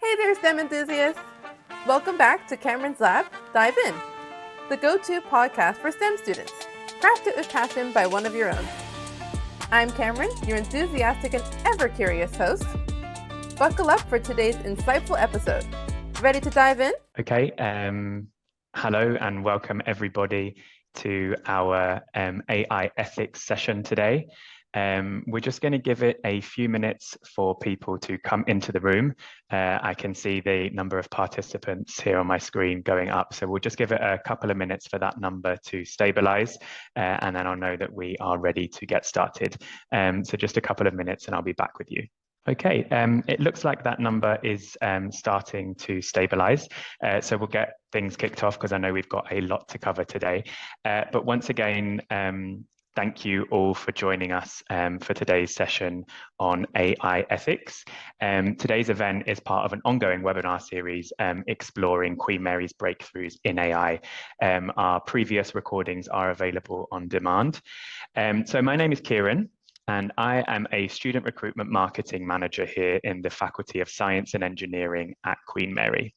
Hey there, STEM enthusiasts! Welcome back to Cameron's Lab, Dive In, the go-to podcast for STEM students, crafted with passion by one of your own. I'm Cameron, your enthusiastic and ever-curious host. Buckle up for today's insightful episode. Ready to dive in? Okay, hello and welcome everybody to our AI ethics session today. We're just going to give it a few minutes for people to come into the room. I can see the number of participants here on my screen going up, so we'll just give it a couple of minutes for that number to stabilize, and then I'll know that we are ready to get started. So just a couple of minutes and I'll be back with you. Okay, it looks like that number is starting to stabilize. So we'll get things kicked off because I know we've got a lot to cover today. But once again, thank you all for joining us for today's session on AI ethics. Today's event is part of an ongoing webinar series exploring Queen Mary's breakthroughs in AI. Our previous recordings are available on demand. So my name is Kieran, and I am a student recruitment marketing manager here in the Faculty of Science and Engineering at Queen Mary.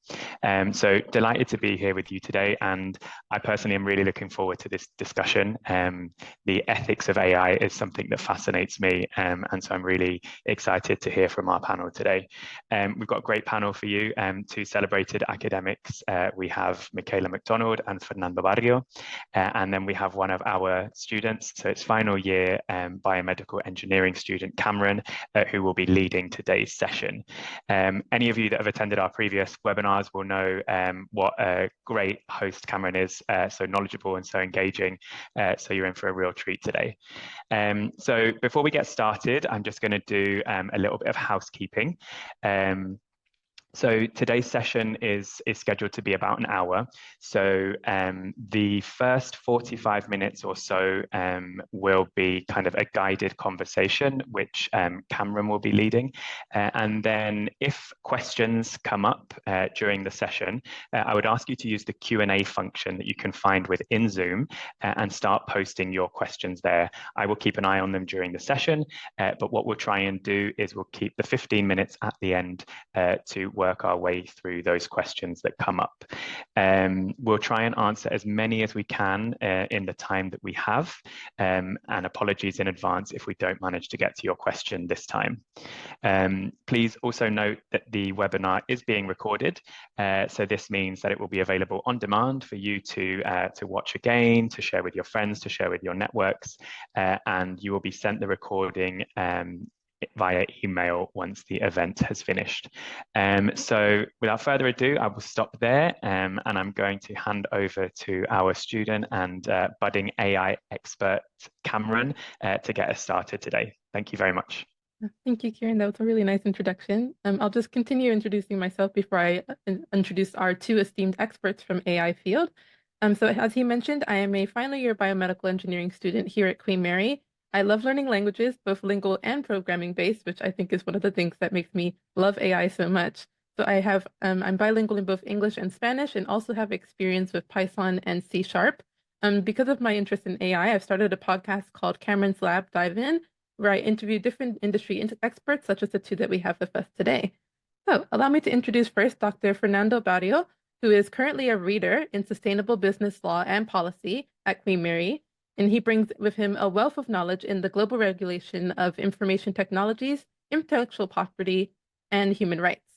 So delighted to be here with you today, and I personally am really looking forward to this discussion. The ethics of AI is something that fascinates me, and so I'm really excited to hear from our panel today. We've got a great panel for you, two celebrated academics. We have Michaela MacDonald and Fernando Barrio, and then we have one of our students, so it's final year biomedical engineering student Cameron, who will be leading today's session. Any of you that have attended our previous webinars will know what a great host Cameron is, so knowledgeable and so engaging, so you're in for a real treat today. So before we get started, I'm just going to do a little bit of housekeeping. So today's session is scheduled to be about an hour. So the first 45 minutes or so will be kind of a guided conversation, which Cameron will be leading. And then if questions come up during the session, I would ask you to use the Q&A function that you can find within Zoom and start posting your questions there. I will keep an eye on them during the session, but what we'll try and do is we'll keep the 15 minutes at the end to work our way through those questions that come up. We'll try and answer as many as we can in the time that we have, and apologies in advance if we don't manage to get to your question this time. Please also note that the webinar is being recorded, so this means that it will be available on demand for you to watch again, to share with your friends, to share with your networks, and you will be sent the recording via email once the event has finished. So without further ado, I will stop there, and I'm going to hand over to our student and budding AI expert, Cameron, to get us started today. Thank you very much. Thank you, Kieran. That was a really nice introduction. I'll just continue introducing myself before I introduce our two esteemed experts from AI field. So as he mentioned, I am a final year biomedical engineering student here at Queen Mary. I love learning languages, both lingual and programming based, which I think is one of the things that makes me love AI so much. So I'm bilingual in both English and Spanish, and also have experience with Python and C#. Because of my interest in AI, I've started a podcast called Cameron's Lab Dive In, where I interview different industry experts, such as the two that we have with us today. So allow me to introduce first Dr. Fernando Barrio, who is currently a reader in sustainable business law and policy at Queen Mary. And he brings with him a wealth of knowledge in the global regulation of information technologies, intellectual property, and human rights.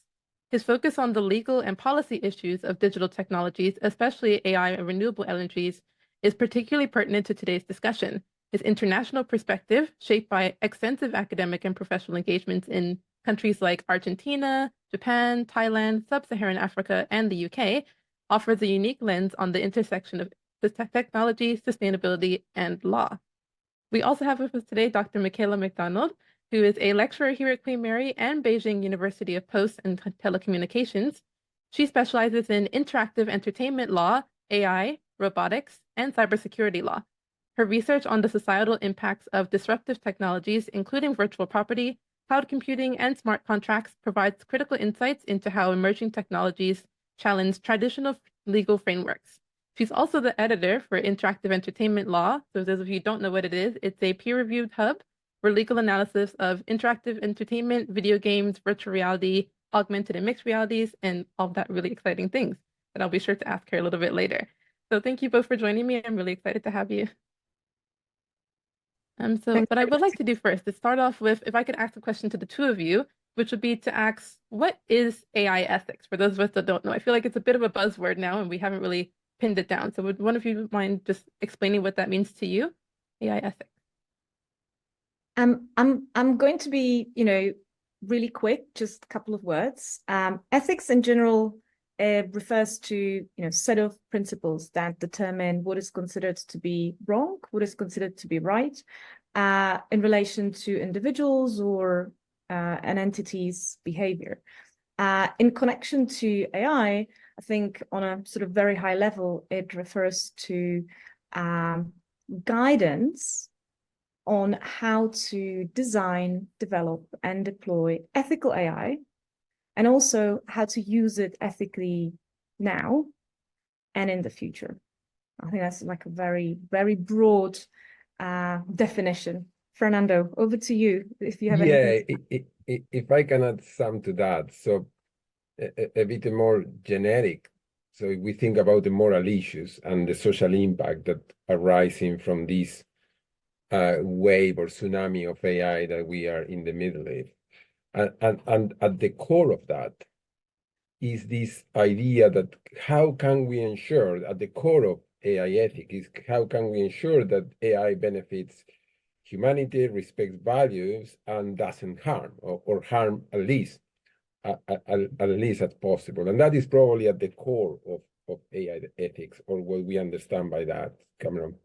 His focus on the legal and policy issues of digital technologies, especially AI and renewable energies, is particularly pertinent to today's discussion. His international perspective, shaped by extensive academic and professional engagements in countries like Argentina, Japan, Thailand, Sub-Saharan Africa, and the UK, offers a unique lens on the intersection of technology, sustainability, and law. We also have with us today Dr. Michaela MacDonald, who is a lecturer here at Queen Mary and Beijing University of Post and Telecommunications. She specializes in interactive entertainment law, AI, robotics, and cybersecurity law. Her research on the societal impacts of disruptive technologies, including virtual property, cloud computing, and smart contracts, provides critical insights into how emerging technologies challenge traditional legal frameworks. She's also the editor for Interactive Entertainment Law. So those of you who don't know what it is, it's a peer-reviewed hub for legal analysis of interactive entertainment, video games, virtual reality, augmented and mixed realities, and all that really exciting things that I'll be sure to ask her a little bit later. So thank you both for joining me. I'm really excited to have you. So Thanks. what I would like to do first is start off with, if I could ask a question to the two of you, which would be to ask, what is AI ethics? For those of us that don't know, I feel like it's a bit of a buzzword now, and we haven't really pinned it down. So would one of you mind just explaining what that means to you, AI ethics? I'm going to be, really quick, just a couple of words. Ethics in general refers to, set of principles that determine what is considered to be wrong, what is considered to be right, in relation to individuals or an entity's behavior. In connection to AI, I think on a sort of very high level, it refers to guidance on how to design, develop, and deploy ethical AI, and also how to use it ethically now and in the future. I think that's like a very, very broad definition. Fernando, over to you if you have anything. If I can add some to that, so a bit more generic. So if we think about the moral issues and the social impact that arising from this wave or tsunami of AI that we are in the middle of. And at the core of that is this idea that how can we ensure, at the core of AI ethics, is how can we ensure that AI benefits humanity, respects values, and doesn't harm, or harm at least as possible. And that is probably at the core of AI ethics, or what we understand by that, Cameron.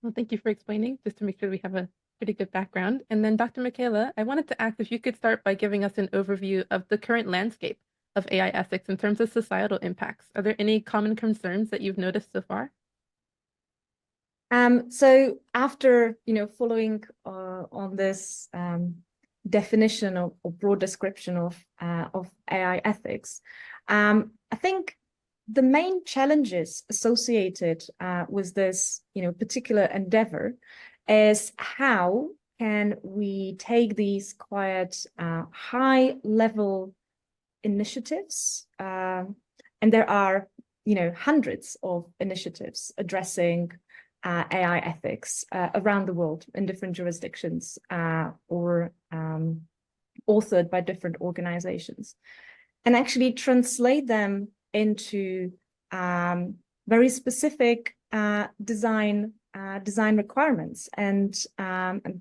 Well, thank you for explaining, just to make sure we have a pretty good background. And then Dr. Michaela, I wanted to ask if you could start by giving us an overview of the current landscape of AI ethics in terms of societal impacts. Are there any common concerns that you've noticed so far? So after, following on this definition or broad description of AI ethics, I think the main challenges associated with this, particular endeavor is how can we take these quite high-level initiatives, and there are, hundreds of initiatives addressing AI ethics around the world in different jurisdictions or authored by different organizations, and actually translate them into very specific design requirements and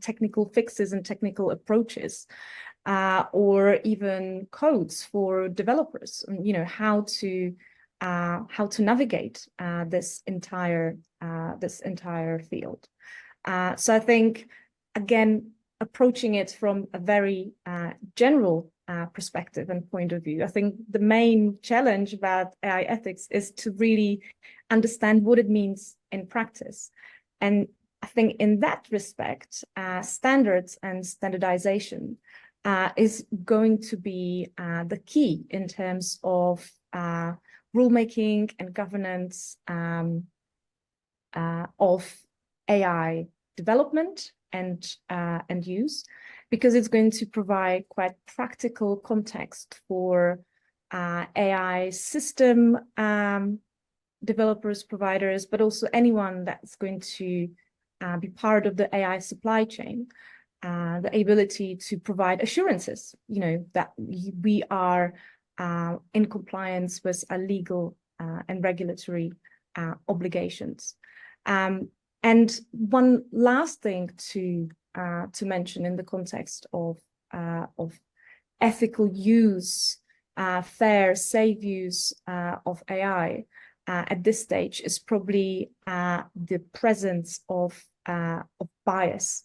technical fixes and technical approaches, or even codes for developers. How to navigate this entire field. So I think, again, approaching it from a very general perspective and point of view, I think the main challenge about AI ethics is to really understand what it means in practice. And I think in that respect, standards and standardization is going to be the key in terms of rulemaking and governance of AI development and use, because it's going to provide quite practical context for AI system developers, providers, but also anyone that's going to be part of the AI supply chain, the ability to provide assurances, that we are in compliance with our legal and regulatory obligations. And one last thing to mention in the context of ethical use, fair, safe use of AI at this stage is probably the presence of bias.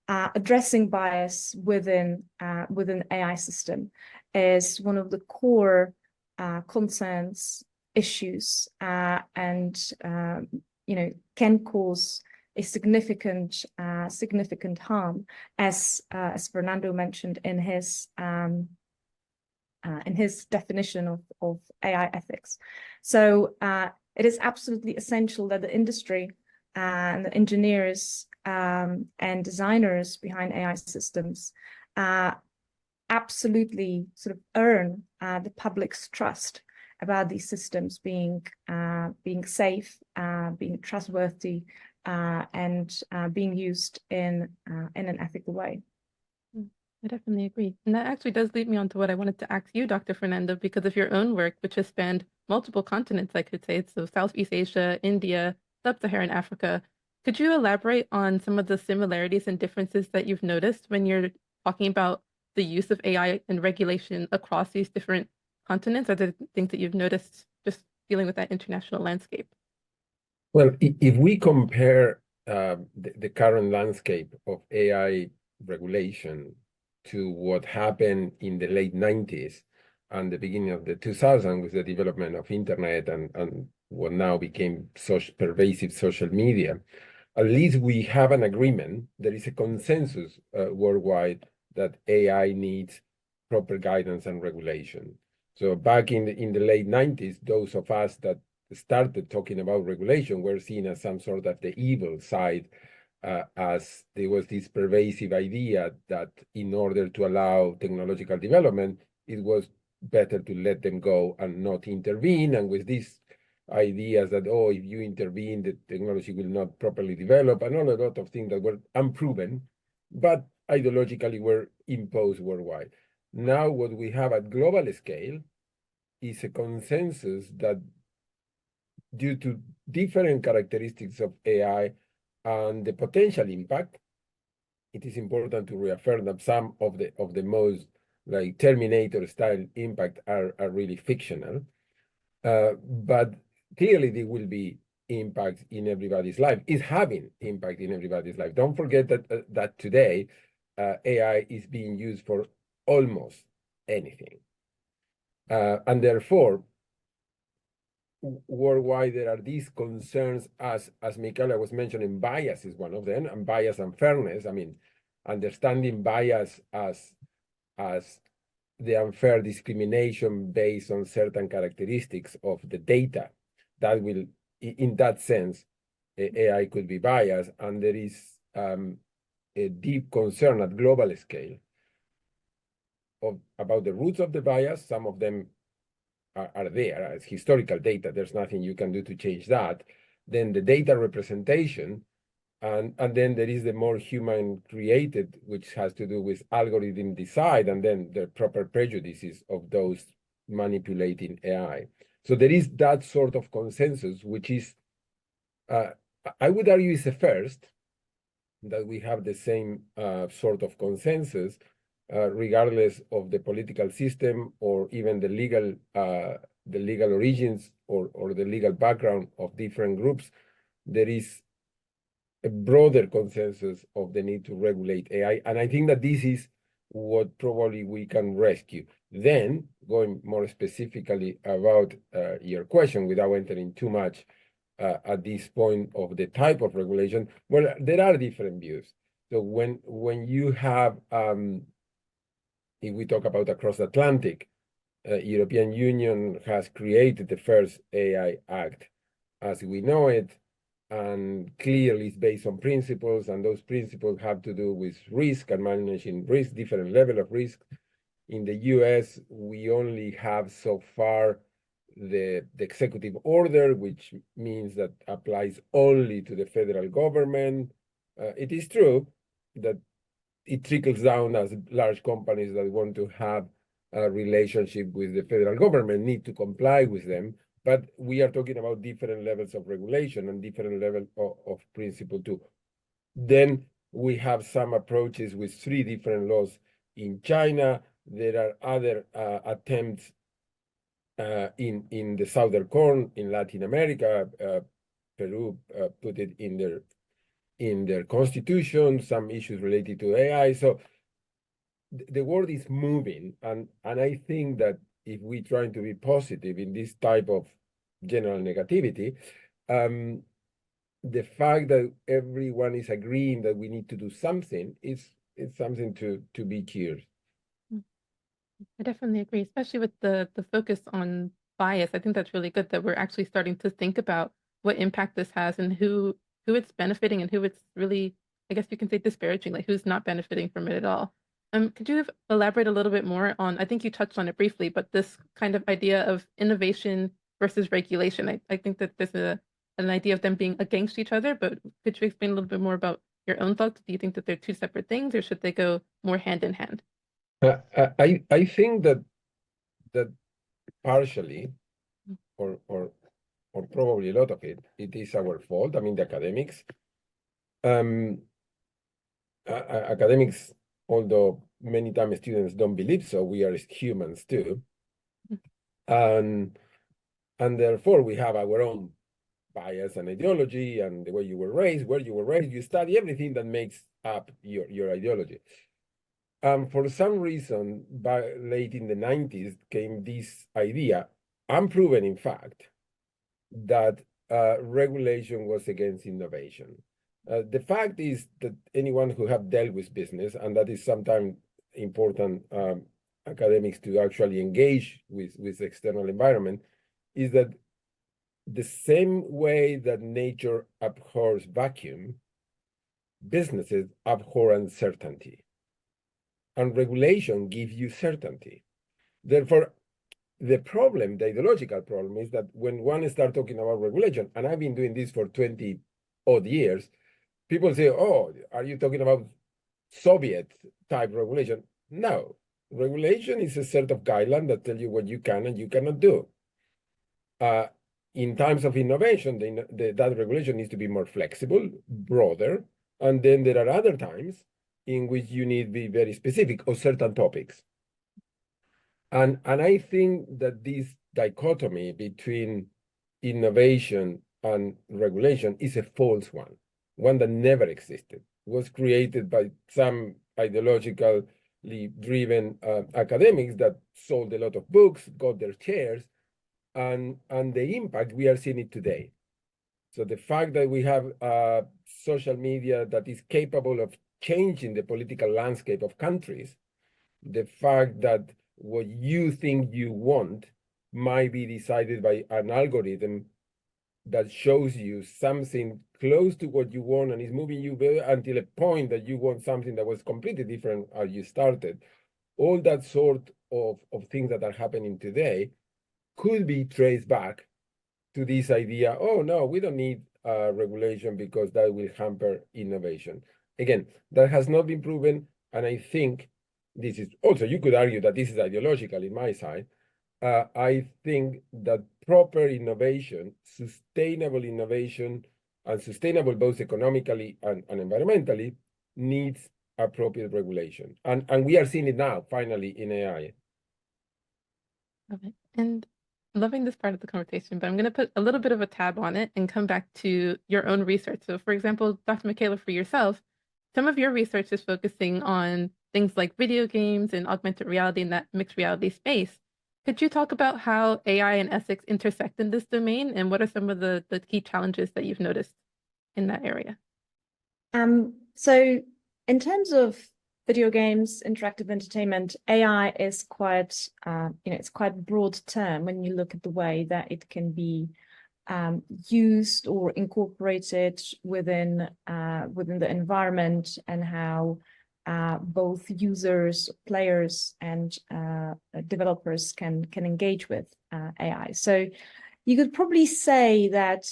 Addressing bias within AI system is one of the core concerns, issues, and can cause a significant harm, as Fernando mentioned in his definition of AI ethics. So it is absolutely essential that the industry and the engineers and designers behind AI systems absolutely sort of earn the public's trust about these systems being safe, being trustworthy, and being used in an ethical way. I definitely agree. And that actually does lead me on to what I wanted to ask you, Dr. Fernando, because of your own work, which has spanned multiple continents, I could say, so Southeast Asia, India, Sub-Saharan Africa. Could you elaborate on some of the similarities and differences that you've noticed when you're talking about the use of AI and regulation across these different continents? Are there things that you've noticed just dealing with that international landscape? Well, if we compare the current landscape of AI regulation to what happened in the late 90s and the beginning of the 2000s with the development of internet and what now became pervasive social media, at least we have an agreement. There is a consensus worldwide that AI needs proper guidance and regulation. So back in the late 90s, those of us that started talking about regulation were seen as some sort of the evil side, as there was this pervasive idea that in order to allow technological development, it was better to let them go and not intervene. And with these ideas that, oh, if you intervene, the technology will not properly develop, and all a lot of things that were unproven, but ideologically were imposed worldwide. Now what we have at global scale is a consensus that due to different characteristics of AI and the potential impact, it is important to reaffirm that some of the most like Terminator style impact are really fictional. But clearly there will be impact in everybody's life. It's having impact in everybody's life. Don't forget that today AI is being used for almost anything. And therefore, worldwide there are these concerns, as Michaela was mentioning. Bias is one of them, and bias and fairness. I mean, understanding bias as the unfair discrimination based on certain characteristics of the data. That will, in that sense, AI could be biased, and there is a deep concern at global scale about the roots of the bias. Some of them are there as historical data. There's nothing you can do to change that. Then the data representation, and then there is the more human created, which has to do with algorithm design, and then the proper prejudices of those manipulating AI. So there is that sort of consensus, which is, I would argue, is a first, that we have the same sort of consensus, regardless of the political system or even the legal origins or the legal background of different groups. There is a broader consensus of the need to regulate AI, and I think that this is what probably we can rescue. Then, going more specifically about your question, without entering too much at this point of the type of regulation, well, there are different views. So when you have if we talk about across the Atlantic, European Union has created the first AI Act as we know it, and clearly it's based on principles, and those principles have to do with risk and managing risk, different level of risk. In the US, we only have so far the executive order, which means that applies only to the federal government. It is true that it trickles down as large companies that want to have a relationship with the federal government need to comply with them. But we are talking about different levels of regulation and different levels of principle too. Then we have some approaches with 3 different laws in China. There are other attempts in the Southern Cone in Latin America. Peru put it in their constitution, some issues related to AI. So the world is moving, and I think that if we try to be positive in this type of general negativity, the fact that everyone is agreeing that we need to do something is something to be cheered. I definitely agree, especially with the focus on bias. I think that's really good that we're actually starting to think about what impact this has and who it's benefiting and who it's really, I guess you can say, disparaging, like who's not benefiting from it at all. Could you elaborate a little bit more on, I think you touched on it briefly, but this kind of idea of innovation versus regulation? I think that there's an idea of them being against each other, but could you explain a little bit more about your own thoughts? Do you think that they're two separate things, or should they go more hand in hand? I think that partially, or probably a lot of it is our fault. I mean, the academics. Academics, although many times students don't believe so, we are humans too. And therefore we have our own bias and ideology and the way you were raised, where you were raised, you study everything that makes up your ideology. For some reason, late in the 90s came this idea, unproven in fact, that regulation was against innovation. The fact is that anyone who have dealt with business, and that is sometimes important academics to actually engage with external environment, is that the same way that nature abhors vacuum, businesses abhor uncertainty. And regulation gives you certainty. Therefore, the problem, the ideological problem, is that when one starts talking about regulation, and I've been doing this for 20 odd years, people say, oh, are you talking about Soviet type regulation? No, regulation is a set of guidelines that tell you what you can and you cannot do. In times of innovation, that regulation needs to be more flexible, broader, and then there are other times in which you need to be very specific on certain topics. And I think that this dichotomy between innovation and regulation is a false one that never existed. It was created by some ideologically driven academics that sold a lot of books, got their chairs, and the impact, we are seeing it today. So the fact that we have social media that is capable of changing the political landscape of countries, the fact that what you think you want might be decided by an algorithm that shows you something close to what you want and is moving you until a point that you want something that was completely different as you started. All that sort of things that are happening today could be traced back to this idea, oh no, we don't need regulation because that will hamper innovation. Again, that has not been proven, and I think this is also, you could argue that this is ideological in my side. I think that proper innovation, sustainable innovation, and sustainable both economically and environmentally, needs appropriate regulation. And we are seeing it now, finally, in AI. Okay. And loving this part of the conversation, but I'm going to put a little bit of a tab on it and come back to your own research. So for example, Dr. Michaela, for yourself, some of your research is focusing on things like video games and augmented reality in that mixed reality space. Could you talk about how AI and ethics intersect in this domain, and what are some of the key challenges that you've noticed in that area? So in terms of video games, interactive entertainment, AI is quite, it's quite a broad term when you look at the way that it can be used or incorporated within the environment, and how both users, players, and developers can engage with AI. So you could probably say that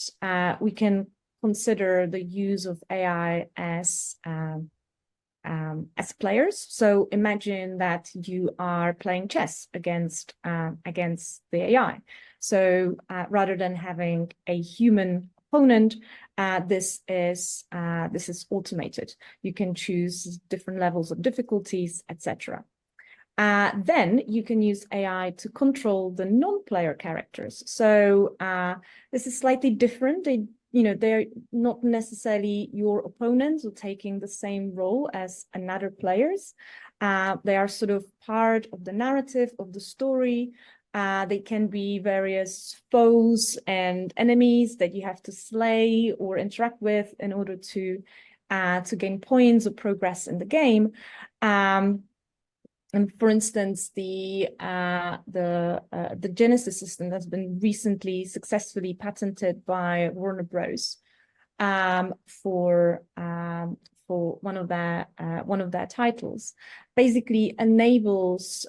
we can consider the use of AI as players. So imagine that you are playing chess against the AI. So rather than having a human opponent, this is automated. You can choose different levels of difficulties, etc. Then you can use AI to control the non-player characters. So this is slightly different. They're not necessarily your opponents or taking the same role as another players. They are sort of part of the narrative of the story. They can be various foes and enemies that you have to slay or interact with in order to gain points or progress in the game. And for instance, the Genesis system has been recently successfully patented by Warner Bros. For for one of their titles, basically enables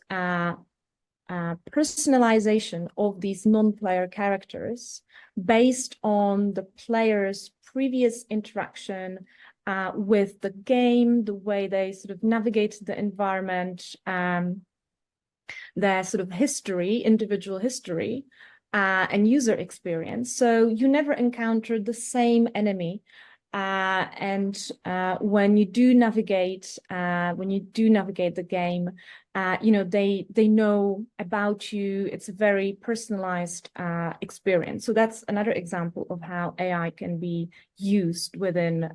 personalization of these non-player characters based on the player's previous interaction with the game, the way they sort of navigate the environment, their sort of history, individual history, and user experience. So you never encounter the same enemy. And when you do navigate the game, you know, they know about you. It's a very personalized experience. So that's another example of how AI can be used within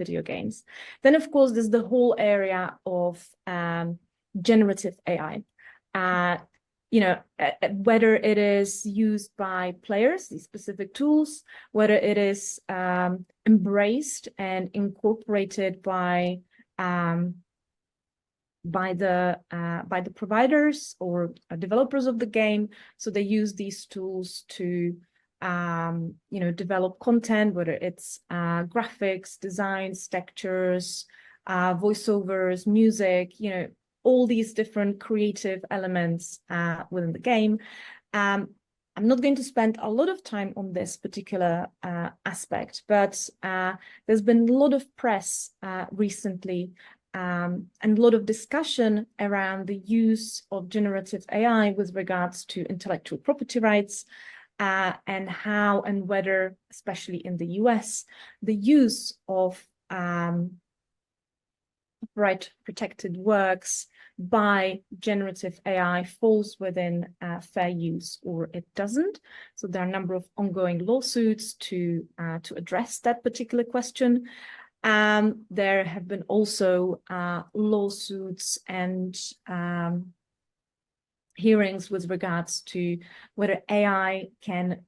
video games. Then, of course, there's the whole area of generative AI. You know, whether it is used by players, these specific tools, whether it is embraced and incorporated by the providers or developers of the game. So they use these tools to you know, develop content, whether it's graphics, designs, textures, voiceovers, music, you know, all these different creative elements within the game. I'm not going to spend a lot of time on this particular aspect, but there's been a lot of press recently and a lot of discussion around the use of generative AI with regards to intellectual property rights and how and whether, especially in the US, the use of copyright protected works by generative AI falls within fair use or it doesn't. So there are a number of ongoing lawsuits to address that particular question. There have been also lawsuits and hearings with regards to whether AI can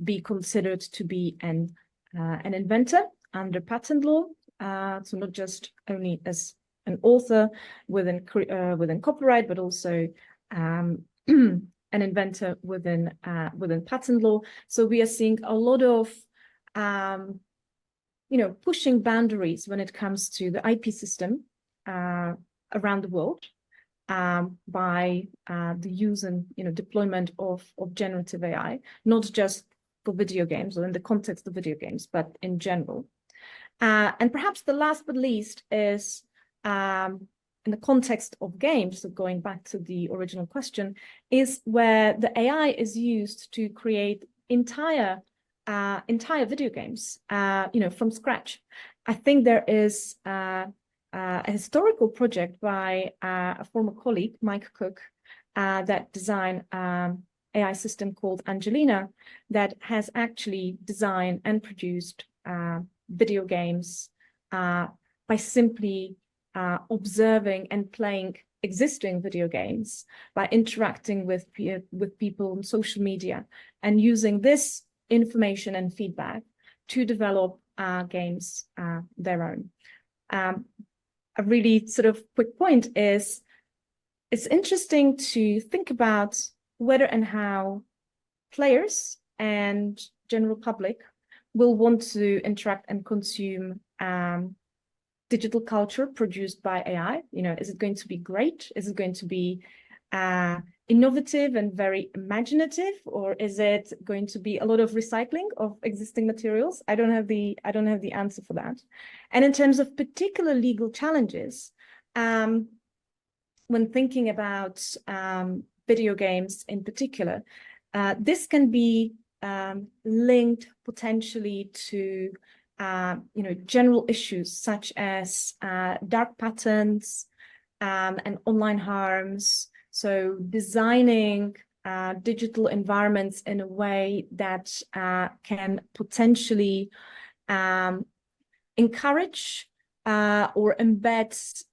be considered to be an inventor under patent law. So not just only as an author within copyright, but also an inventor within patent law. So we are seeing a lot of you know, pushing boundaries when it comes to the IP system around the world by the use and, you know, deployment of generative AI, not just for video games or in the context of video games, but in general. And perhaps the last but least is in the context of games, so going back to the original question, is where the AI is used to create entire video games, you know, from scratch. I think there is a historical project by a former colleague, Mike Cook, that designed AI system called Angelina that has actually designed and produced video games by simply observing and playing existing video games, by interacting with people on social media and using this information and feedback to develop games their own. A really sort of quick point is it's interesting to think about whether and how players and general public will want to interact and consume digital culture produced by AI. You know, is it going to be great? Is it going to be innovative and very imaginative, or is it going to be a lot of recycling of existing materials? I don't have the answer for that. And in terms of particular legal challenges, when thinking about video games in particular, this can be linked potentially to you know, general issues such as dark patterns and online harms. So designing digital environments in a way that can potentially encourage or embed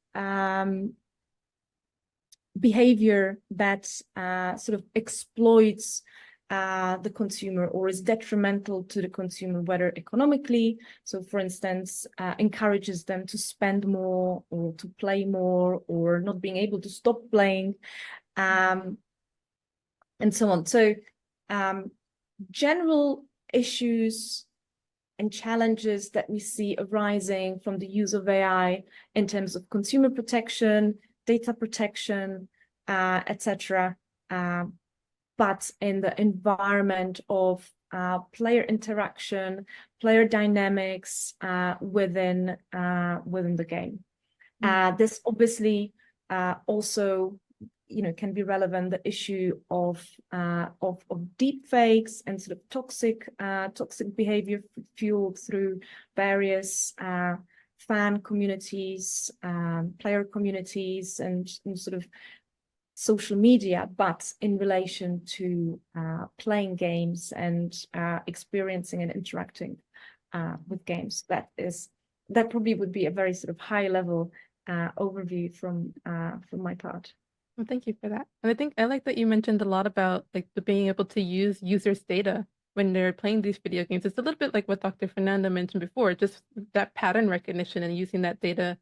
behavior that sort of exploits the consumer or is detrimental to the consumer, whether economically, so for instance, encourages them to spend more or to play more or not being able to stop playing, and so on. So general issues and challenges that we see arising from the use of AI in terms of consumer protection, data protection, etc. But in the environment of player interaction, player dynamics within the game. This obviously also, can be relevant, the issue of deep fakes and sort of toxic behavior fueled through various fan communities, player communities, and sort of social media, but in relation to playing games and experiencing and interacting with games. That probably would be a very sort of high level overview from my part. Well, thank you for that. And I think I like that you mentioned a lot about like the being able to use users' data when they're playing these video games. It's a little bit like what Dr. Fernando mentioned before, just that pattern recognition and using that data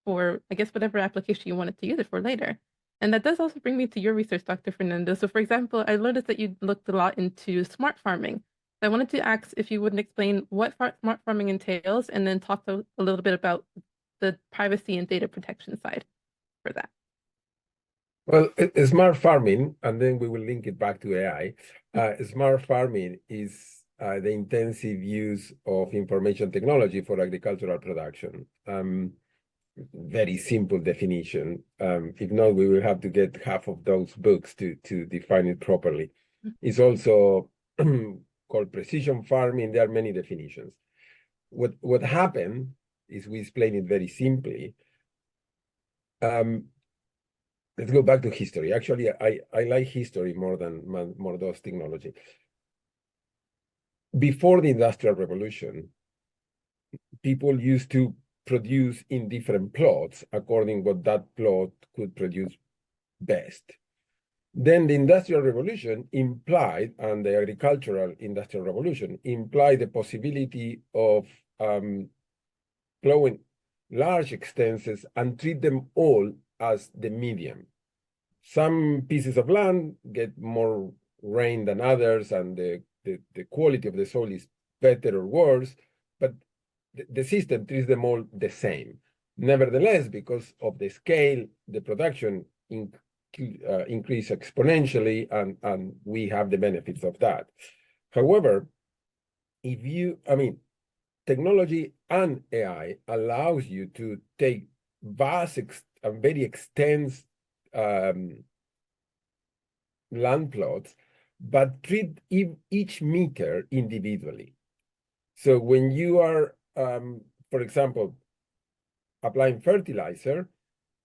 for, I guess, whatever application you wanted to use it for later. And that does also bring me to your research, Dr. Fernando. So for example, I noticed that you looked a lot into smart farming. I wanted to ask if you wouldn't explain what smart farming entails and then talk a little bit about the privacy and data protection side for that. Well, smart farming, and then we will link it back to AI. Smart farming is the intensive use of information technology for agricultural production. Very simple definition. If not, we will have to get half of those books to define it properly. It's also called precision farming. There are many definitions. What happened is, we explain it very simply. Let's go back to history. Actually, I like history more than those technology. Before the Industrial Revolution, people used to produce in different plots according what that plot could produce best. Then the Industrial Revolution implied, and the Agricultural Industrial Revolution implied the possibility of plowing large extenses and treat them all as the medium. Some pieces of land get more rain than others, and the quality of the soil is better or worse, but the system treats them all the same. Nevertheless, because of the scale, the production increase exponentially, and we have the benefits of that. However, technology and AI allows you to take vast and very extensive land plots, but treat each meter individually. So when you are, for example, applying fertilizer,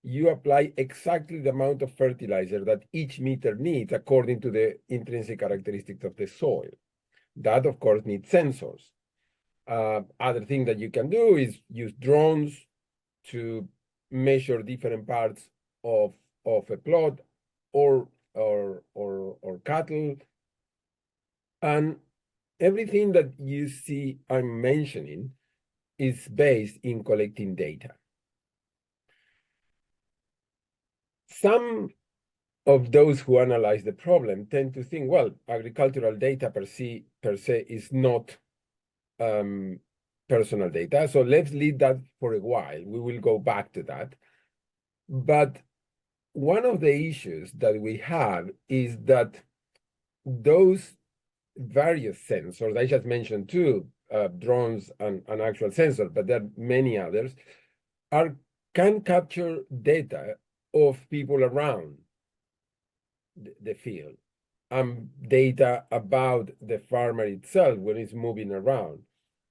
you apply exactly the amount of fertilizer that each meter needs according to the intrinsic characteristics of the soil. That, of course, needs sensors. Other thing that you can do is use drones to measure different parts of a plot or cattle. And everything that you see I'm mentioning is based in collecting data. Some of those who analyze the problem tend to think, well, agricultural data per se is not personal data. So let's leave that for a while. We will go back to that. But one of the issues that we have is that those various sensors, I just mentioned two, drones and actual sensors, but there are many others, can capture data of people around the field, data about the farmer itself when it's moving around.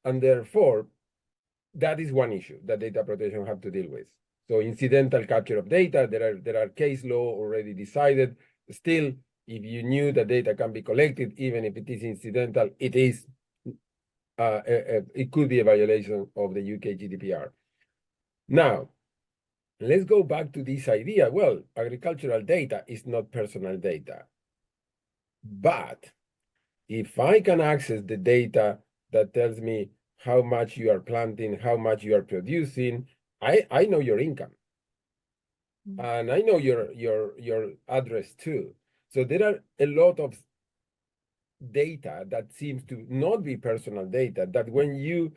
And therefore, that is one issue that data protection have to deal with. So incidental capture of data, there are case law already decided. Still, if you knew that data can be collected, even if it is incidental, it could be a violation of the UK GDPR. Now, let's go back to this idea. Well, agricultural data is not personal data. But if I can access the data that tells me how much you are planting, how much you are producing, I know your income. And I know your address too. So there are a lot of data that seems to not be personal data, that when you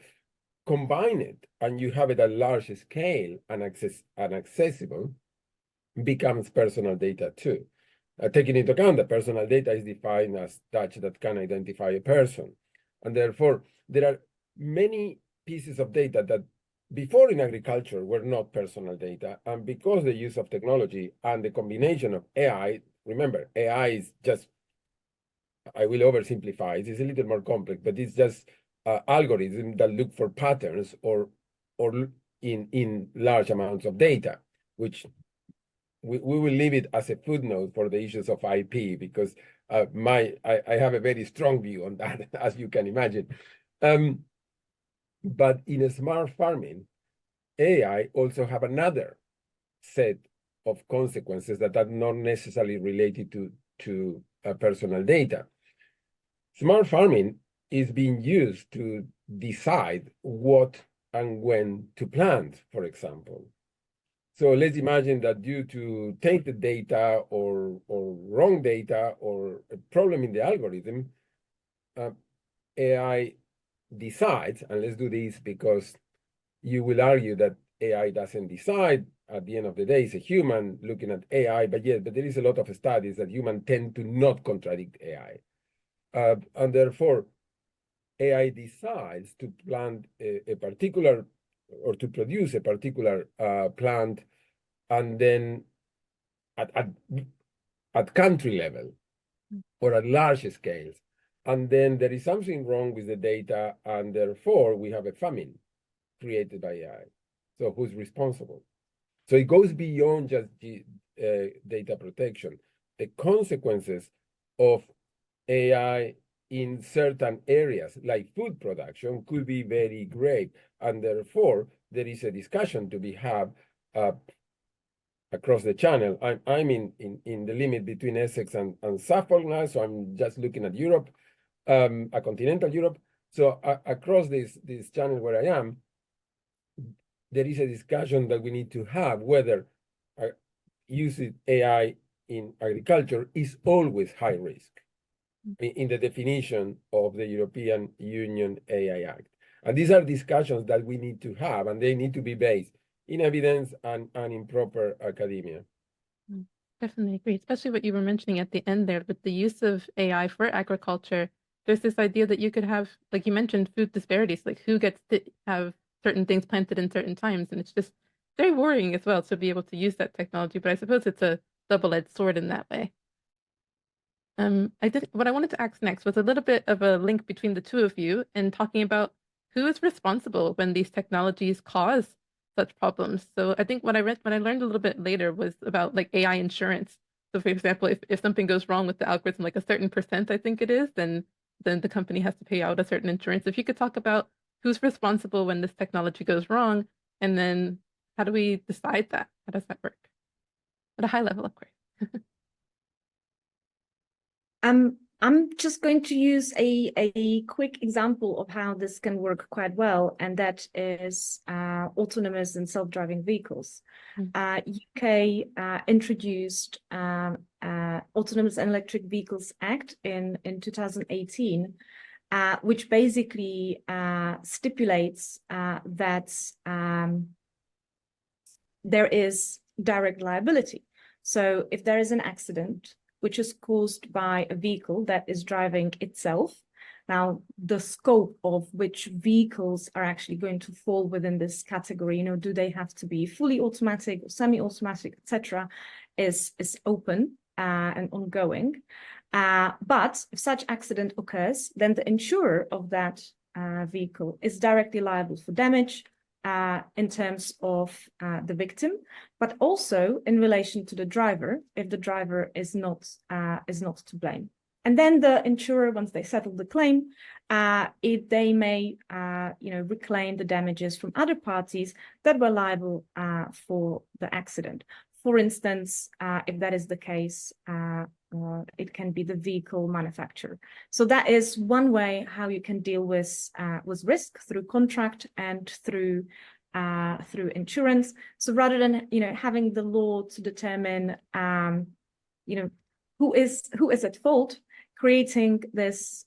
combine it and you have it at large scale and accessible, becomes personal data too. Taking into account that personal data is defined as such that can identify a person. And therefore, there are many pieces of data that before in agriculture were not personal data. And because the use of technology and the combination of AI, remember, AI is just, I will oversimplify it, it's a little more complex, but it's just algorithms that look for patterns or in large amounts of data, which we will leave it as a footnote for the issues of IP, because I have a very strong view on that, as you can imagine. But in a smart farming, AI also have another set of consequences that are not necessarily related to personal data. Smart farming is being used to decide what and when to plant, for example. So let's imagine that due to tainted data or wrong data or a problem in the algorithm, AI decides, and let's do this because you will argue that AI doesn't decide. At the end of the day, it's a human looking at AI, but there is a lot of studies that humans tend to not contradict AI. And therefore, AI decides to plant a particular or to produce a particular plant, and then at country level or at large scales. And then there is something wrong with the data, and therefore we have a famine created by AI. So who's responsible? So it goes beyond just data protection. The consequences of AI in certain areas, like food production, could be very grave. And therefore, there is a discussion to be had across the channel. I'm in the limit between Essex and Suffolk now, so I'm just looking at Europe, a continental Europe. So across this channel where I am, there is a discussion that we need to have whether using AI in agriculture is always high risk in the definition of the European Union AI Act. And these are discussions that we need to have, and they need to be based in evidence and in proper academia. Definitely agree, especially what you were mentioning at the end there with the use of AI for agriculture. There's this idea that you could have, like you mentioned, food disparities, like who gets to have certain things planted in certain times. And it's just very worrying as well to be able to use that technology. But I suppose it's a double-edged sword in that way. What I wanted to ask next was a little bit of a link between the two of you and talking about who is responsible when these technologies cause such problems. So I think what I learned a little bit later was about like AI insurance. So for example, if something goes wrong with the algorithm, like a certain percent, I think it is, then the company has to pay out a certain insurance. If you could talk about who's responsible when this technology goes wrong, and then how do we decide that? How does that work? At a high level, of course. I'm just going to use a quick example of how this can work quite well, and that is autonomous and self-driving vehicles. UK introduced Autonomous and Electric Vehicles Act in 2018, which basically stipulates that there is direct liability. So if there is an accident which is caused by a vehicle that is driving itself, now the scope of which vehicles are actually going to fall within this category, do they have to be fully automatic or semi-automatic, etc., is open and ongoing. But if such accident occurs, then the insurer of that vehicle is directly liable for damage in terms of the victim, but also in relation to the driver, if the driver is not to blame. And then the insurer, once they settle the claim, they may reclaim the damages from other parties that were liable for the accident. For instance, if that is the case, it can be the vehicle manufacturer. So that is one way how you can deal with risk through contract and through insurance. So rather than having the law to determine who is at fault, creating this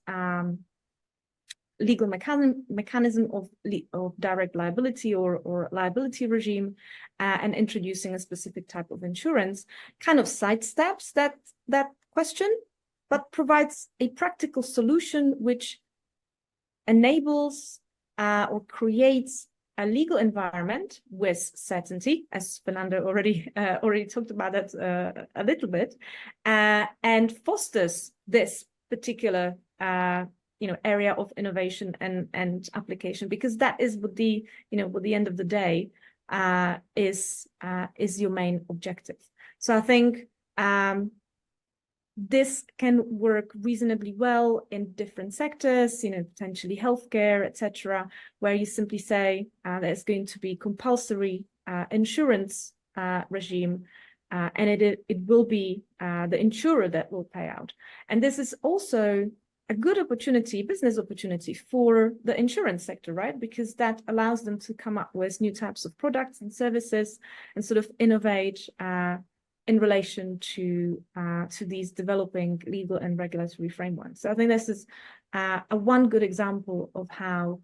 legal mechanism of direct liability or liability regime, and introducing a specific type of insurance kind of sidesteps that question, but provides a practical solution which enables or creates a legal environment with certainty, as Fernando already talked about that a little bit, and fosters this particular area of innovation and application, because that is what the end of the day is your main objective. So I think this can work reasonably well in different sectors, potentially healthcare, etc., where you simply say there's going to be compulsory insurance regime, and it will be the insurer that will pay out. And this is also a good opportunity, business opportunity for the insurance sector, right? Because that allows them to come up with new types of products and services and sort of innovate in relation to these developing legal and regulatory frameworks. So I think this is one good example of how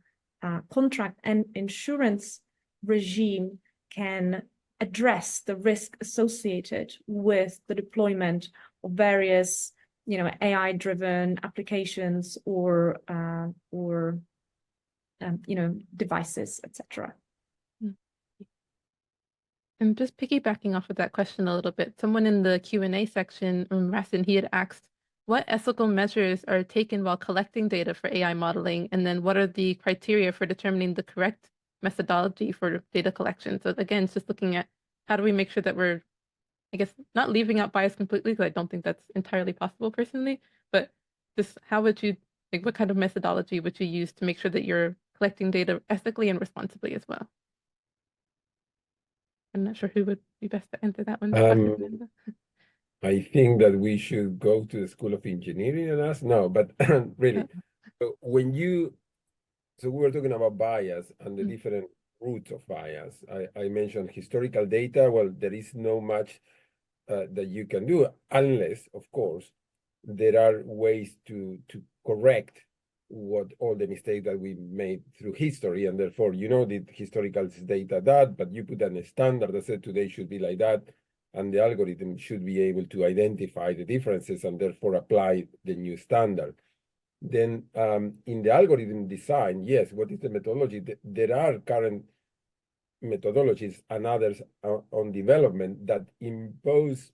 contract and insurance regime can address the risk associated with the deployment of various AI-driven applications or devices, etc. And just piggybacking off of that question a little bit, someone in the Q&A section, Rasin, he had asked, what ethical measures are taken while collecting data for AI modeling? And then what are the criteria for determining the correct methodology for data collection? So again, it's just looking at how do we make sure that we're, I guess, not leaving out bias completely, because I don't think that's entirely possible personally, but just how would you, what kind of methodology would you use to make sure that you're collecting data ethically and responsibly as well? I'm not sure who would be best to answer that one. I think that we should go to the School of Engineering and ask. No, but really, so we were talking about bias and the different roots of bias. I mentioned historical data. Well, there is no much that you can do unless, of course, there are ways to correct what all the mistakes that we made through history, and therefore, the historical data that, but you put in a standard that said today should be like that, and the algorithm should be able to identify the differences and therefore apply the new standard. Then in the algorithm design, yes, what is the methodology? There are current methodologies and others on development that impose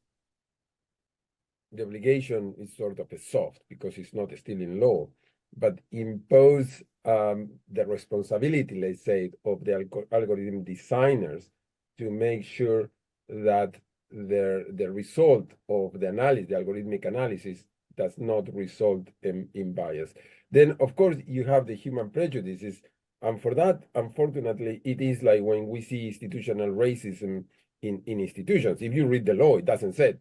the obligation is sort of a soft because it's not still in law, but impose the responsibility, let's say, of the algorithm designers to make sure that the result of the analysis, the algorithmic analysis, does not result in bias. Then, of course, you have the human prejudices. And for that, unfortunately, it is like when we see institutional racism in institutions. If you read the law, it doesn't say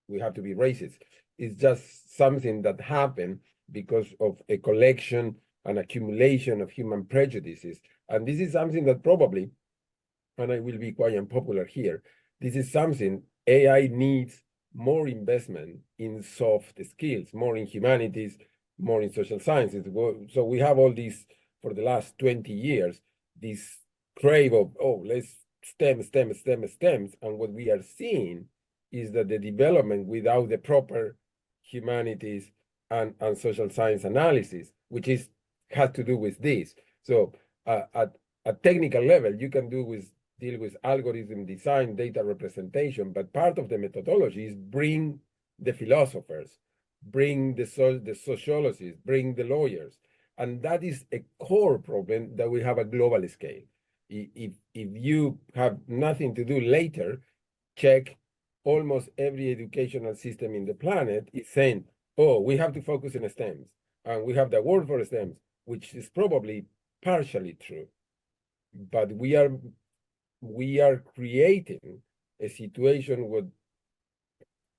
we have to be racist. It's just something that happened because of a collection and accumulation of human prejudices. And this is something that probably, and I will be quite unpopular here, this is something AI needs more investment in soft skills, more in humanities, more in social sciences. So we have all these, for the last 20 years, this crave of, let's STEM. And what we are seeing is that the development without the proper humanities and social science analysis, which has to do with this. So at a technical level, you can deal with algorithm design, data representation, but part of the methodology is bring the philosophers, bring the sociologists, bring the lawyers. And that is a core problem that we have a global scale. If you have nothing to do later, check almost every educational system in the planet is saying, we have to focus on STEMs, and we have the award for STEMs, which is probably partially true. But we are creating a situation with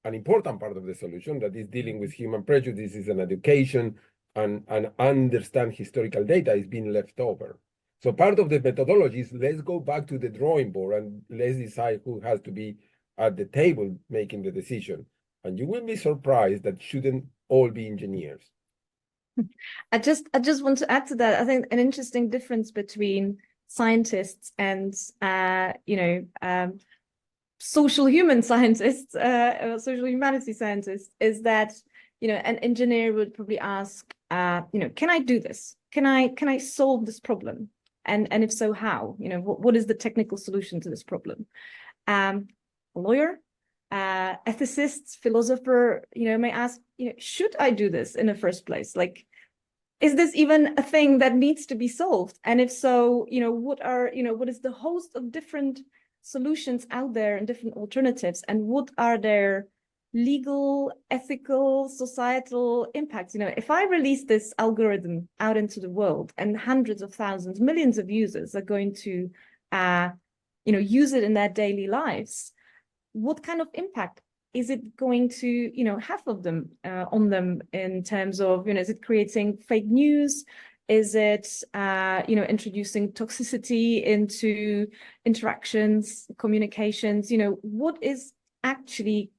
an important part of the solution that is dealing with human prejudices and education and understand historical data is being left over. So part of the methodology is let's go back to the drawing board and let's decide who has to be at the table making the decision. And you will be surprised that shouldn't all be engineers. I just want to add to that. I think an interesting difference between scientists and social human scientists, social humanity scientists, is that an engineer would probably ask, can I do this? Can I solve this problem? And if so, how? What is the technical solution to this problem? A lawyer, ethicists, philosopher, may ask, should I do this in the first place? Like, is this even a thing that needs to be solved? And if so, what is the host of different solutions out there and different alternatives, and what are their legal, ethical, societal impacts? If I release this algorithm out into the world and hundreds of thousands, millions of users are going to use it in their daily lives, what kind of impact is it going to have of them on them in terms of is it creating fake news? Is it introducing toxicity into interactions, communications? What is actually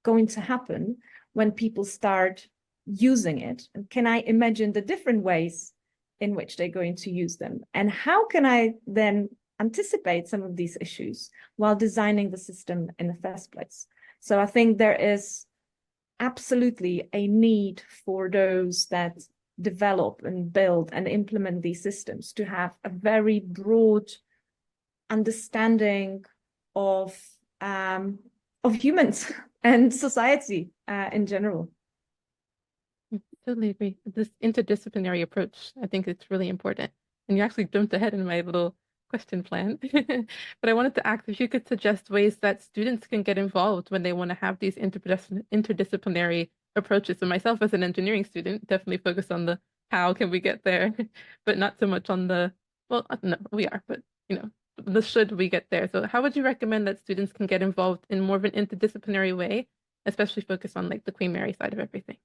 going to happen when people start using it? And can I imagine the different ways in which they're going to use them? And how can I then anticipate some of these issues while designing the system in the first place? So I think there is absolutely a need for those that develop and build and implement these systems to have a very broad understanding of humans and society in general. Totally agree. This interdisciplinary approach, I think it's really important. And you actually jumped ahead in my little question plan. But I wanted to ask if you could suggest ways that students can get involved when they want to have these interdisciplinary approaches. So myself as an engineering student, definitely focus on the how can we get there, but not so much on the, well, no, we are, but the should we get there. So how would you recommend that students can get involved in more of an interdisciplinary way, especially focus on like the Queen Mary side of everything?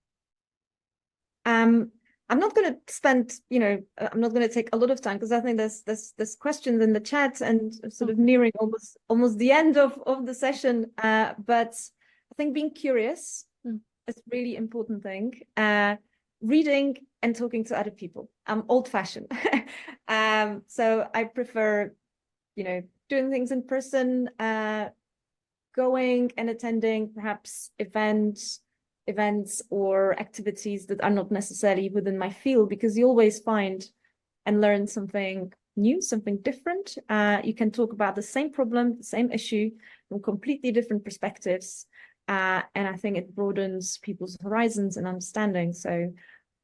I'm not going to spend, I'm not going to take a lot of time because I think there's questions in the chat and sort of nearing almost the end of the session. But I think being curious is a really important thing. Reading and talking to other people. I'm old-fashioned, so I prefer, doing things in person, going and attending perhaps events or activities that are not necessarily within my field, because you always find and learn something new, something different. You can talk about the same problem, the same issue from completely different perspectives. And I think it broadens people's horizons and understanding. So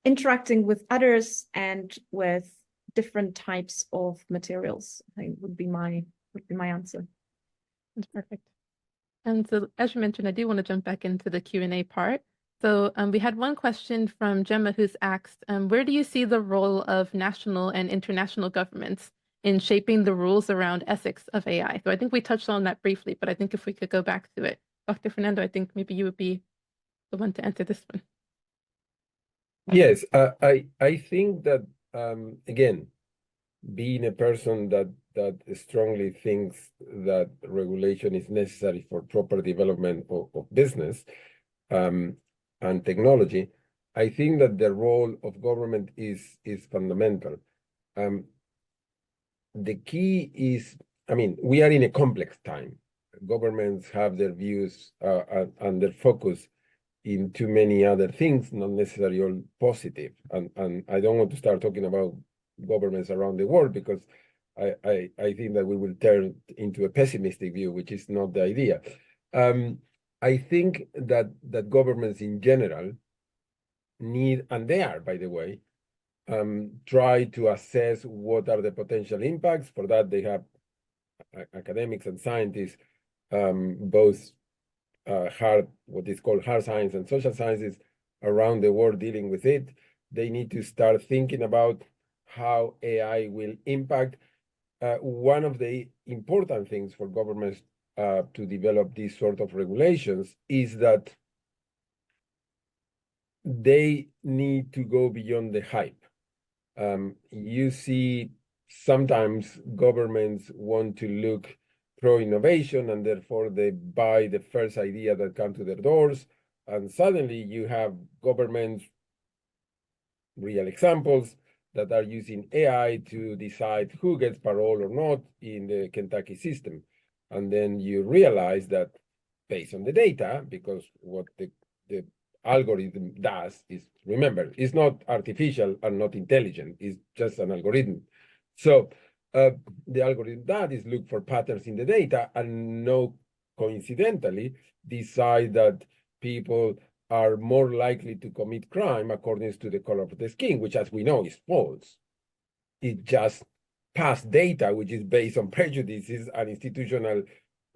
interacting with others and with different types of materials, I think would be my answer. That's perfect. And so, as you mentioned, I do want to jump back into the Q&A part. So we had one question from Gemma who's asked, where do you see the role of national and international governments in shaping the rules around ethics of AI? So I think we touched on that briefly, but I think if we could go back to it. Dr. Fernando, I think maybe you would be the one to answer this one. Yes, I think that, again, being a person that strongly thinks that regulation is necessary for proper development of business and technology, I think that the role of government is fundamental. The key is, we are in a complex time. Governments have their views and their focus in too many other things, not necessarily all positive. And I don't want to start talking about governments around the world, because I think that we will turn into a pessimistic view, which is not the idea. I think that governments in general need, and they are, by the way, try to assess what are the potential impacts. For that, they have academics and scientists, both what is called hard science and social sciences around the world dealing with it. They need to start thinking about how AI will impact. One of the important things for governments to develop these sort of regulations is that they need to go beyond the hype. You see, sometimes governments want to look pro-innovation, and therefore they buy the first idea that comes to their doors, And suddenly you have governments, real examples, that are using AI to decide who gets parole or not in the Kentucky system. And then you realize that based on the data, because what the algorithm does is, remember, it's not artificial and not intelligent, it's just an algorithm. So the algorithm that is look for patterns in the data and no coincidentally decide that people are more likely to commit crime according to the color of the skin, which as we know is false. It just past data, which is based on prejudices and institutional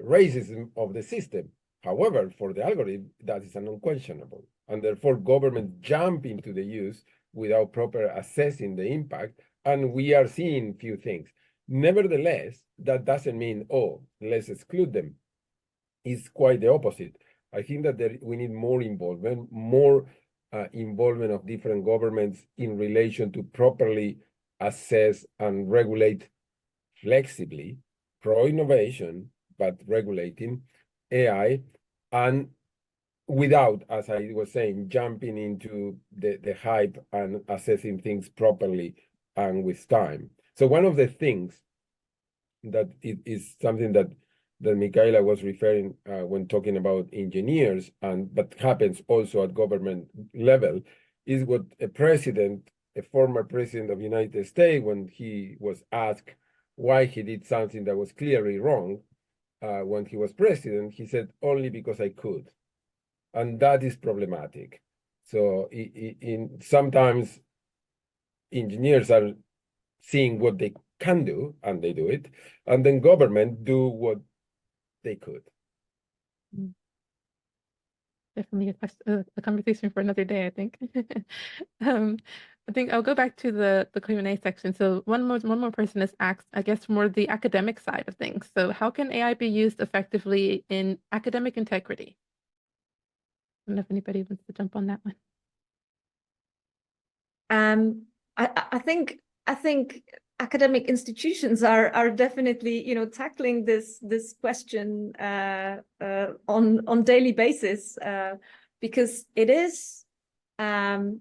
racism of the system. However, for the algorithm, that is an unquestionable. And therefore, governments jump into the use without proper assessing the impact. And we are seeing few things. Nevertheless, that doesn't mean, oh, let's exclude them. It's quite the opposite. I think that we need more involvement of different governments in relation to properly assess and regulate flexibly, pro-innovation, but regulating AI, and without, as I was saying, jumping into the hype and assessing things properly and with time. So one of the things that it is something that Michaela was referring when talking about engineers, but happens also at government level, is what a former president of the United States, when he was asked why he did something that was clearly wrong when he was president, he said, only because I could. And that is problematic. So sometimes engineers are seeing what they can do, and they do it, and then government do what they could. Definitely a conversation for another day, I think. I think I'll go back to the Q&A section. So one more person has asked, I guess, more the academic side of things. So how can AI be used effectively in academic integrity? I don't know if anybody wants to jump on that one. I think academic institutions are definitely, tackling this question on daily basis, because it is, AI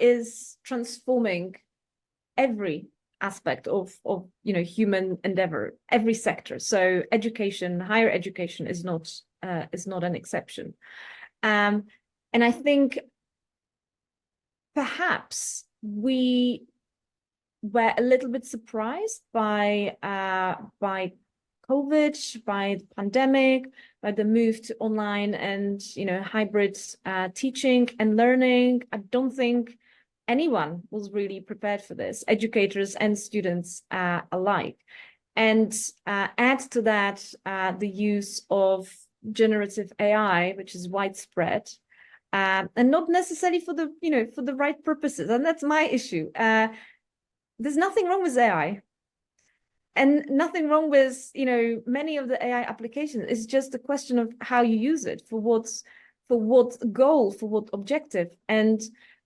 is transforming every aspect of human endeavor, every sector. So education, higher education is not an exception. And I think perhaps we were a little bit surprised by COVID, by the pandemic, by the move to online and hybrid teaching and learning. I don't think anyone was really prepared for this, educators and students alike. And add to that the use of generative AI, which is widespread, and not necessarily for the right purposes. And that's my issue. There's nothing wrong with AI, and nothing wrong with many of the AI applications. It's just a question of how you use it, for what goal, for what objective. And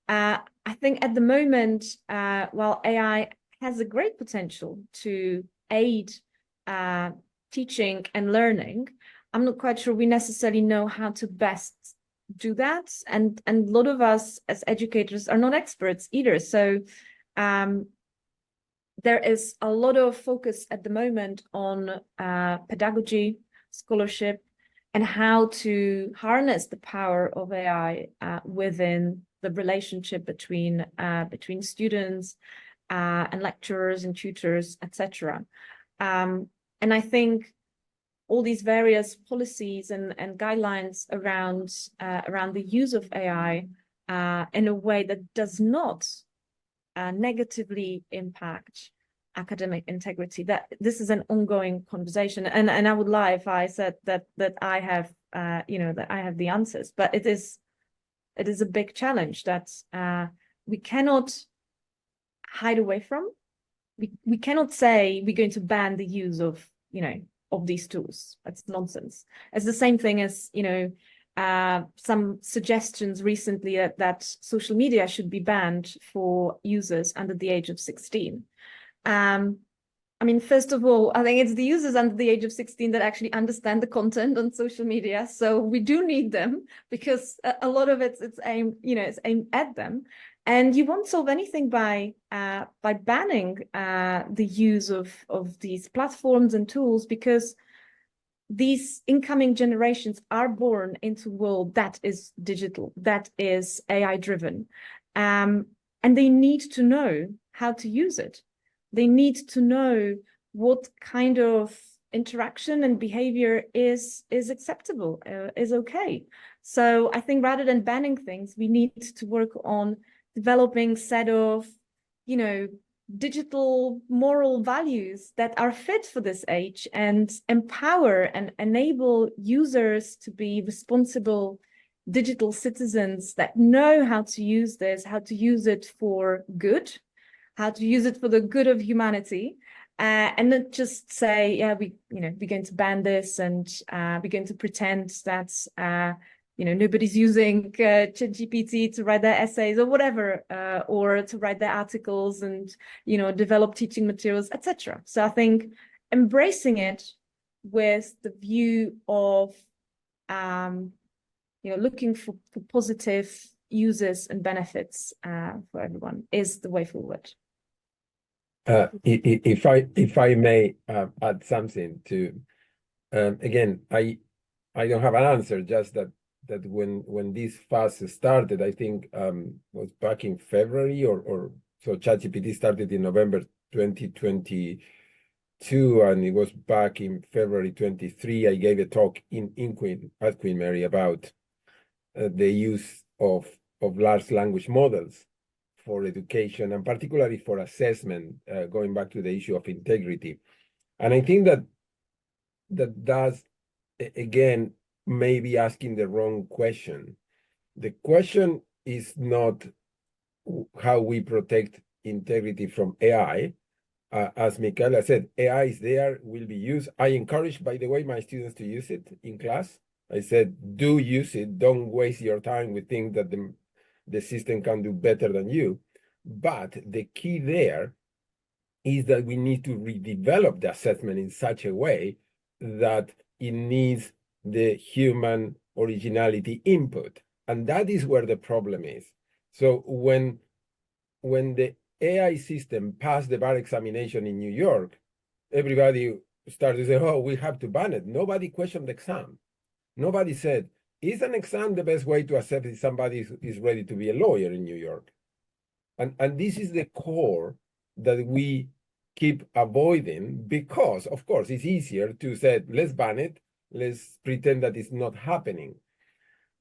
I think at the moment, while AI has a great potential to aid teaching and learning, I'm not quite sure we necessarily know how to best do that. And a lot of us as educators are not experts either. So there is a lot of focus at the moment on pedagogy, scholarship, and how to harness the power of AI within the relationship between students and lecturers and tutors, etc. And I think all these various policies and guidelines around the use of AI in a way that does not negatively impact academic integrity. That this is an ongoing conversation, and I would lie if I said that I have that I have the answers. But it is a big challenge that we cannot hide away from. We cannot say we're going to ban the use of these tools. That's nonsense. It's the same thing as some suggestions recently that social media should be banned for users under the age of 16. I mean, first of all, I think it's the users under the age of 16 that actually understand the content on social media. So we do need them because a lot of it's aimed, it's aimed at them. And you won't solve anything by banning the use of these platforms and tools, because these incoming generations are born into a world that is digital, that is AI driven. And they need to know how to use it. They need to know what kind of interaction and behavior is acceptable, is okay. So I think rather than banning things, we need to work on developing a set of, digital moral values that are fit for this age, and empower and enable users to be responsible digital citizens that know how to use this, how to use it for good, how to use it for the good of humanity, and not just say, yeah, we're going to ban this, and we're going to pretend that nobody's using ChatGPT to write their essays or whatever, or to write their articles and develop teaching materials, etc. So I think embracing it with the view of looking for positive uses and benefits for everyone is the way forward. If I may add something to, again, I don't have an answer, just that when this fast started, I think was back in February, or so ChatGPT started in November 2022, and it was back in February 23. I gave a talk at Queen Mary about the use of large language models for education, and particularly for assessment, going back to the issue of integrity. And I think that does, again, maybe asking the wrong question. The question is not how we protect integrity from AI. As Michaela said, AI is there, will be used. I encourage, by the way, my students to use it in class. I said, do use it. Don't waste your time with things that the system can do better than you. But the key there is that we need to redevelop the assessment in such a way that it needs the human originality input. And that is where the problem is. So when the AI system passed the bar examination in New York, everybody started to say, oh, we have to ban it. Nobody questioned the exam. Nobody said, is an exam the best way to assess if somebody is ready to be a lawyer in New York? And this is the core that we keep avoiding, because, of course, it's easier to say, let's ban it, let's pretend that it's not happening.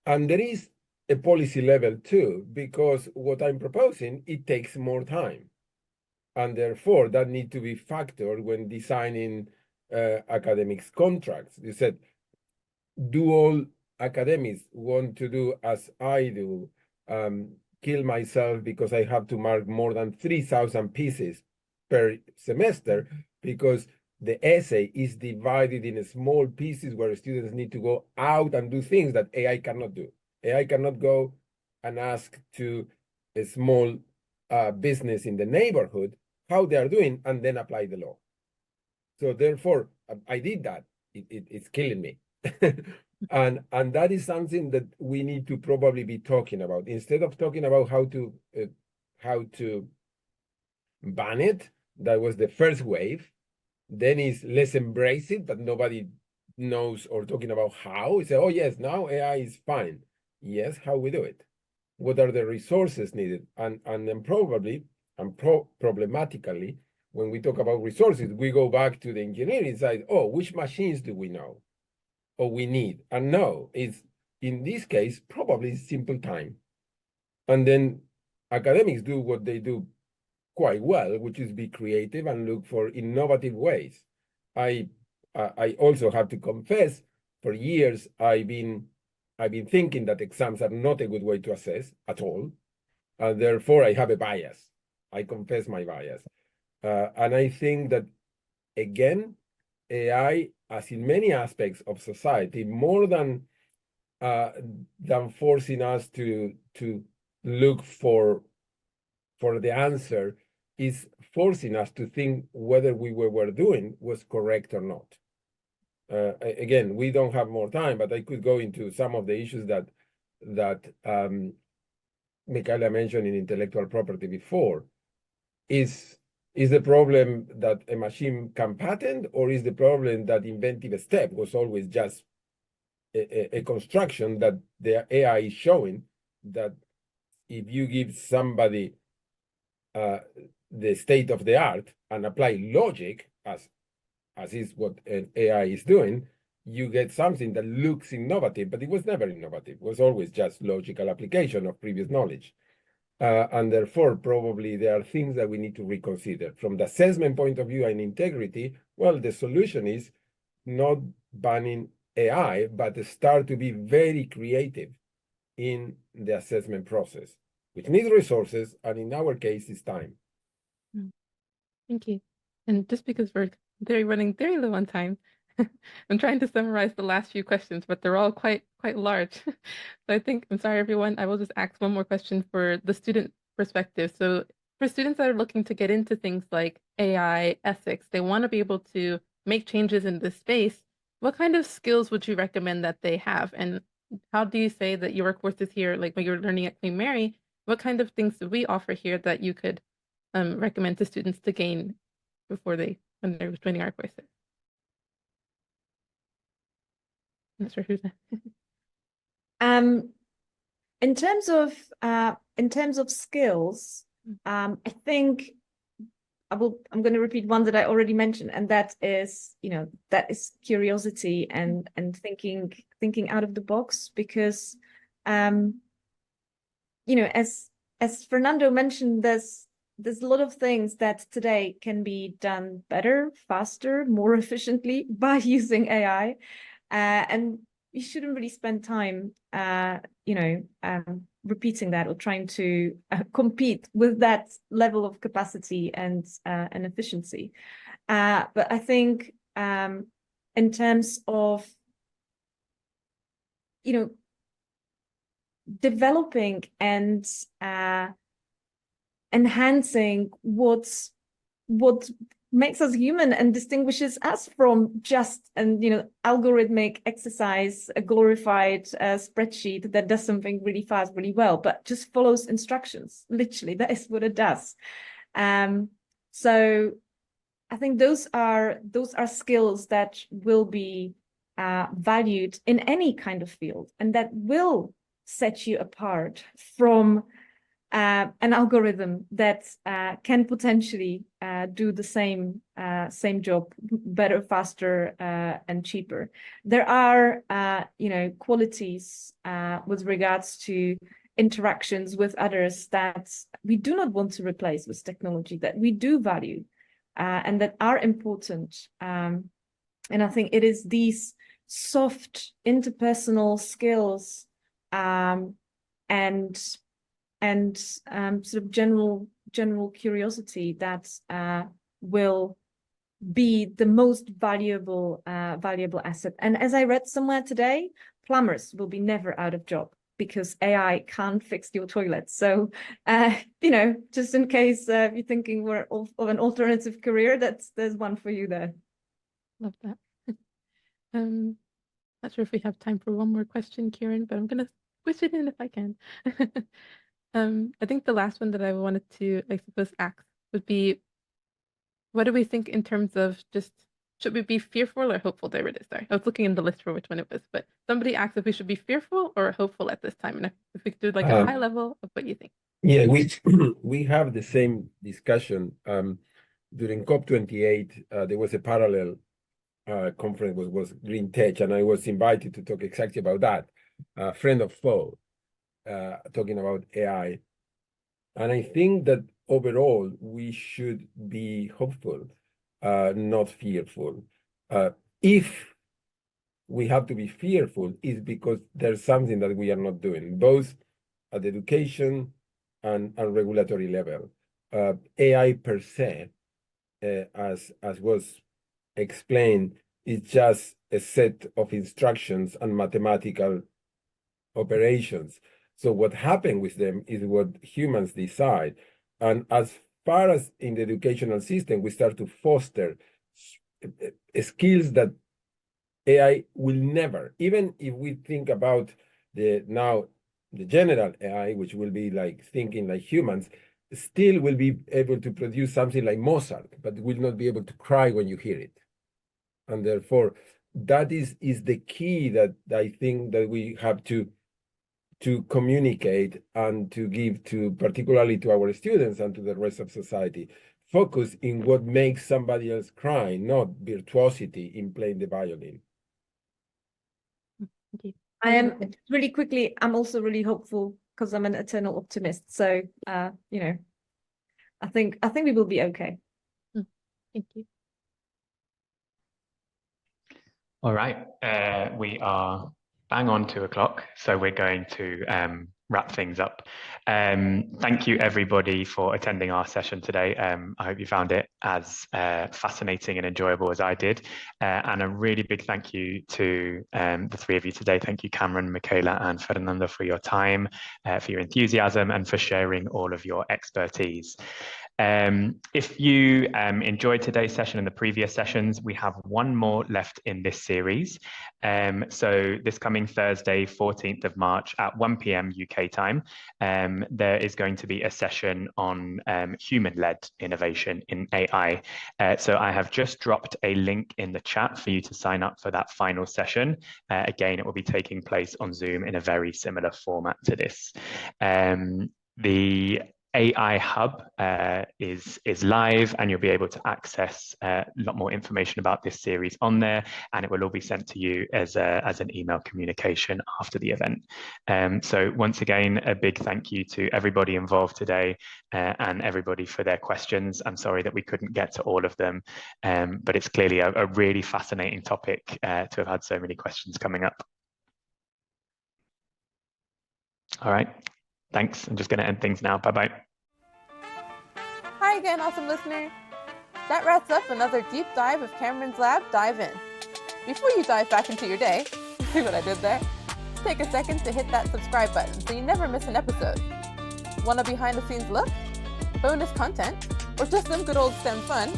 And there is a policy level too, because what I'm proposing, it takes more time. And therefore, that needs to be factored when designing academics contracts. You said, do all academics want to do as I do, kill myself because I have to mark more than 3,000 pieces per semester, because the essay is divided in small pieces where students need to go out and do things that AI cannot do. AI cannot go and ask to a small business in the neighborhood how they are doing and then apply the law. So therefore, I did that. It's killing me. And that is something that we need to probably be talking about, instead of talking about how to ban it. That was the first wave. Then is let's embrace it, but nobody knows or talking about how. We say, oh yes, now AI is fine. Yes, how we do it? What are the resources needed? And then probably and problematically, when we talk about resources, we go back to the engineering side. Oh, which machines do we know or we need? And no, it's in this case probably simple time. And then academics do what they do quite well, which is be creative and look for innovative ways. I also have to confess, for years I've been thinking that exams are not a good way to assess at all, and therefore I have a bias. I confess my bias, and I think that again, AI, as in many aspects of society, more than forcing us to look for the answer, is forcing us to think whether we were doing was correct or not. Again, we don't have more time, but I could go into some of the issues that Michaela mentioned in intellectual property before. Is the problem that a machine can patent, or is the problem that inventive step was always just a construction that the AI is showing that if you give somebody the state of the art and apply logic, as is what an AI is doing, you get something that looks innovative, but it was never innovative. It was always just logical application of previous knowledge. And therefore, probably there are things that we need to reconsider. From the assessment point of view and integrity, well, the solution is not banning AI, but start to be very creative in the assessment process, which needs resources, and in our case, is time. Thank you. And just because we're running very low on time, I'm trying to summarize the last few questions, but they're all quite large. So I think, I'm sorry, everyone, I will just ask one more question for the student perspective. So for students that are looking to get into things like AI ethics, they want to be able to make changes in this space. What kind of skills would you recommend that they have? And how do you say that your courses here, like when you're learning at Queen Mary, what kind of things do we offer here that you could recommend to students to gain when they're joining our courses? I'm not sure who's that. In terms of skills, I think I'm going to repeat one that I already mentioned, and that is curiosity and thinking out of the box, because as Fernando mentioned, there's a lot of things that today can be done better, faster, more efficiently by using AI. And you shouldn't really spend time, repeating that or trying to compete with that level of capacity and efficiency. But I think in terms of, developing and enhancing what makes us human and distinguishes us from just algorithmic exercise, a glorified spreadsheet that does something really fast, really well, but just follows instructions. Literally, that is what it does. So I think those are skills that will be valued in any kind of field, and that will set you apart from an algorithm that can potentially do the same job better, faster, and cheaper. There are qualities with regards to interactions with others that we do not want to replace with technology, that we do value and that are important. And I think it is these soft interpersonal skills and sort of general curiosity that will be the most valuable asset. And as I read somewhere today, plumbers will be never out of job because AI can't fix your toilet. So just in case you're thinking of an alternative career, there's one for you there. Love that. Not sure if we have time for one more question, Kieran, but I'm gonna squish it in if I can. I think the last one that I wanted to, I suppose, ask would be, what do we think in terms of just, should we be fearful or hopeful? There it is. Sorry, I was looking in the list for which one it was, but somebody asked if we should be fearful or hopeful at this time, and if we could do like a high level of what you think. Yeah, we have the same discussion. During COP28, there was a parallel conference was Green Tech, and I was invited to talk exactly about that. Friend of foe, talking about AI. And I think that overall, we should be hopeful, not fearful. If we have to be fearful, is because there's something that we are not doing, both at the education and regulatory level. AI per se, as was explained, is just a set of instructions and mathematical operations. So what happens with them is what humans decide. And as far as in the educational system, we start to foster skills that AI will never, even if we think about the general AI, which will be like thinking like humans, still will be able to produce something like Mozart, but will not be able to cry when you hear it. And therefore, that is the key that I think that we have to communicate and to give to, particularly to our students and to the rest of society. Focus in what makes somebody else cry, not virtuosity in playing the violin. I am really quickly, I'm also really hopeful because I'm an eternal optimist. So, you know, I think we will be okay. Thank you. All right, we are bang on 2 o'clock, so we're going to wrap things up. Thank you everybody for attending our session today. I hope you found it as fascinating and enjoyable as I did. And a really big thank you to the three of you today. Thank you, Cameron, Michaela, and Fernando, for your time, for your enthusiasm, and for sharing all of your expertise. If you enjoyed today's session and the previous sessions, we have one more left in this series. So this coming Thursday, 14th of March at 1 p.m. UK time, there is going to be a session on human-led innovation in AI. So I have just dropped a link in the chat for you to sign up for that final session. Again, it will be taking place on Zoom in a very similar format to this. The AI Hub is live, and you'll be able to access a lot more information about this series on there, and it will all be sent to you as an email communication after the event. So once again, a big thank you to everybody involved today and everybody for their questions. I'm sorry that we couldn't get to all of them, but it's clearly a really fascinating topic to have had so many questions coming up. All right. Thanks. I'm just going to end things now. Bye-bye. Hi again, awesome listener. That wraps up another deep dive of Cameron's Lab Dive In. Before you dive back into your day, see what I did there? Take a second to hit that subscribe button so you never miss an episode. Want a behind-the-scenes look? Bonus content? Or just some good old STEM fun?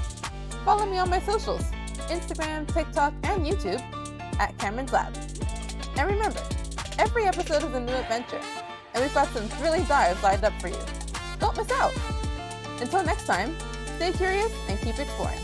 Follow me on my socials, Instagram, TikTok, and YouTube at Cameron's Lab. And remember, every episode is a new adventure, and we've got some thrilling dives lined up for you. Don't miss out! Until next time, stay curious and keep exploring.